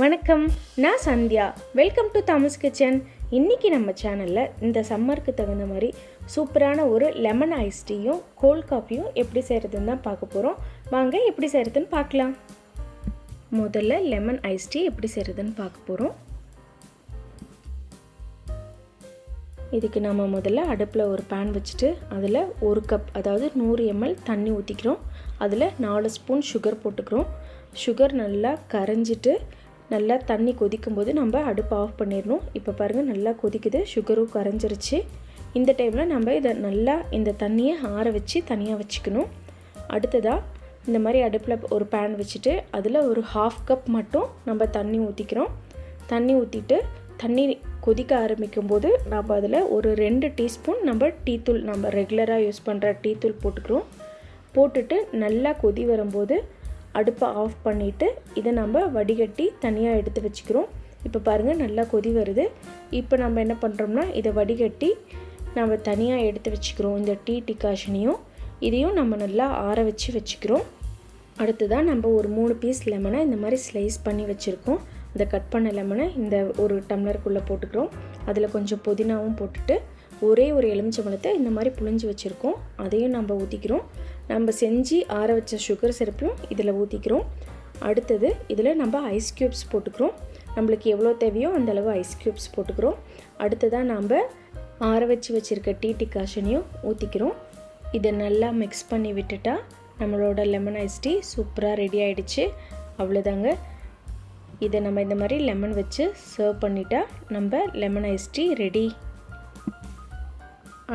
வணக்கம், நான் Sandhya. Welcome to Thomas kitchen. இன்றைக்கி நம்ம சேனலில் இந்த சம்மருக்கு தகுந்த மாதிரி சூப்பரான ஒரு லெமன் ஐஸ் டீயும் கோல்ட் காஃபியும் எப்படி செய்கிறதுன்னு தான் பார்க்க போகிறோம். வாங்க எப்படி செய்கிறதுன்னு பார்க்கலாம். முதல்ல லெமன் ஐஸ் டீ எப்படி செய்கிறதுன்னு பார்க்க போகிறோம். இதுக்கு நம்ம முதல்ல அடுப்பில் ஒரு பேன் வச்சுட்டு அதில் 1 கப் அதாவது 100 ml தண்ணி ஊற்றிக்கிறோம். அதில் 4 ஸ்பூன் சுகர் போட்டுக்கிறோம். சுகர் நல்லா கரைஞ்சிட்டு நல்லா தண்ணி கொதிக்கும்போது நம்ம அடுப்பை ஆஃப் பண்ணிடணும். இப்போ பாருங்கள், நல்லா கொதிக்குது, சுகரும் கரைஞ்சிருச்சு. இந்த டைமில் நம்ம இதை நல்லா இந்த தண்ணியை ஆற வச்சு தனியாக வச்சுக்கணும். அடுத்ததாக இந்த மாதிரி அடுப்பில் ஒரு பேன் வச்சுட்டு அதில் ஒரு 1/2 கப் மட்டும் நம்ம தண்ணி ஊற்றிக்கிறோம். தண்ணி ஊற்றிட்டு தண்ணி கொதிக்க ஆரம்பிக்கும் போது நம்ம அதில் ஒரு 2 டீஸ்பூன் நம்ம டீத்தூள், நம்ம ரெகுலராக யூஸ் பண்ணுற டீத்தூள் போட்டுக்கிறோம். போட்டுட்டு நல்லா கொதி வரும்போது அடுப்பை ஆஃப் பண்ணிவிட்டு இதை நம்ம வடிகட்டி தனியாக எடுத்து வச்சுக்கிறோம். இப்போ பாருங்கள், நல்லா கொதி வருது. இப்போ நம்ம என்ன பண்ணுறோம்னா இதை வடிகட்டி நம்ம தனியாக எடுத்து வச்சுக்கிறோம். இந்த டீ டிகாஷனையும் இதையும் நம்ம நல்லா ஆற வச்சு வச்சுக்கிறோம். அடுத்ததாக நம்ம ஒரு 3 பீஸ் லெமனை இந்த மாதிரி ஸ்லைஸ் பண்ணி வச்சுருக்கோம். இந்த கட் பண்ண லெமனை இந்த ஒரு டம்ளருக்குள்ளே போட்டுக்கிறோம். அதில் கொஞ்சம் புதினாவும் போட்டுட்டு ஒரே ஒரு எலுமிச்சம்பழத்தை இந்த மாதிரி புழிஞ்சு வச்சுருக்கோம். அதையும் நம்ம ஊற்றிக்கிறோம். நம்ம செஞ்சு ஆற வச்ச சுகர் சிரப்பையும் இதில் ஊற்றிக்கிறோம். அடுத்தது இதில் நம்ம ஐஸ் க்யூப்ஸ் போட்டுக்கிறோம். நம்மளுக்கு எவ்வளோ தேவையோ அந்தளவு ஐஸ் க்யூப்ஸ் போட்டுக்கிறோம். அடுத்ததாக நம்ம ஆற வச்சு வச்சுருக்க டீ டிகாஷனையும் ஊற்றிக்கிறோம். இதை நல்லா மிக்ஸ் பண்ணி விட்டுட்டா நம்மளோட லெமன் ஐஸ் டீ சூப்பராக ரெடி ஆகிடுச்சு. அவ்வளோதாங்க. இதை நம்ம இந்த மாதிரி லெமன் வச்சு சர்வ் பண்ணிட்டா நம்ம லெமன் ஐஸ் டீ ரெடி.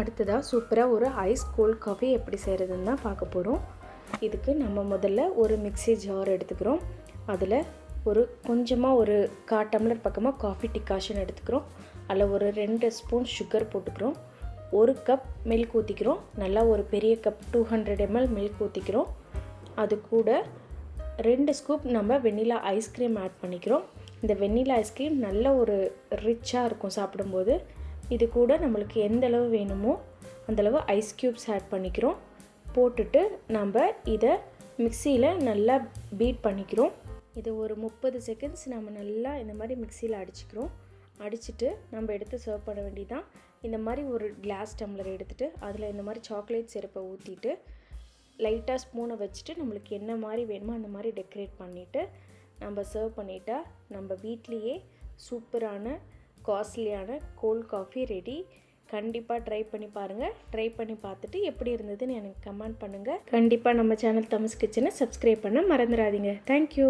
அடுத்ததாக சூப்பராக ஒரு ஐஸ் கோல்ட் காஃபி எப்படி செய்கிறதுன்னு தான் பார்க்க போகிறோம். இதுக்கு நம்ம முதல்ல ஒரு மிக்ஸி ஜார் எடுத்துக்கிறோம். அதில் ஒரு கொஞ்சமாக ஒரு 1/4 டம்ளர் பக்கமாக காஃபி டிகாஷன் எடுத்துக்கிறோம். அதில் ஒரு 2 ஸ்பூன் சுகர் போட்டுக்கிறோம். 1 கப் மில்க் ஊற்றிக்கிறோம். நல்லா ஒரு பெரிய கப் 200 ml மில்க் ஊற்றிக்கிறோம். அது கூட 2 ஸ்கூப் நம்ம வெண்ணிலா ஐஸ்கிரீம் ஆட் பண்ணிக்கிறோம். இந்த வெண்ணிலா ஐஸ்கிரீம் நல்ல ஒரு ரிச்சாக இருக்கும் சாப்பிடும்போது. இது கூட நம்மளுக்கு எந்த அளவு வேணுமோ அந்தளவு ஐஸ் க்யூப்ஸ் ஆட் பண்ணிக்கிறோம். போட்டுட்டு நம்ம இதை மிக்சியில் நல்லா பீட் பண்ணிக்கிறோம். இது ஒரு 30 செகண்ட்ஸ் நம்ம நல்லா இந்த மாதிரி மிக்சியில் அடிச்சுக்கிறோம். அடிச்சுட்டு நம்ம எடுத்து சர்வ் பண்ண வேண்டியதான். இந்த மாதிரி ஒரு கிளாஸ் டம்ளர் எடுத்துகிட்டு அதில் இந்த மாதிரி சாக்லேட் சிரப்பை ஊற்றிட்டு லைட்டாக ஸ்பூனை வச்சுட்டு நம்மளுக்கு என்ன மாதிரி வேணுமோ அந்த மாதிரி டெக்கரேட் பண்ணிவிட்டு நம்ம சர்வ் பண்ணிட்டா நம்ம வீட்லேயே சூப்பரான காஸ்ட்லியான கோல்ட் காஃபி ரெடி. கண்டிப்பாக ட்ரை பண்ணி பாருங்கள். ட்ரை பண்ணி பார்த்துட்டு எப்படி இருந்ததுன்னு எனக்கு கமெண்ட் பண்ணுங்கள். கண்டிப்பாக நம்ம சேனல் தாமஸ் கிச்சனை சப்ஸ்கிரைப் பண்ண மறந்துடாதீங்க. தேங்க்யூ.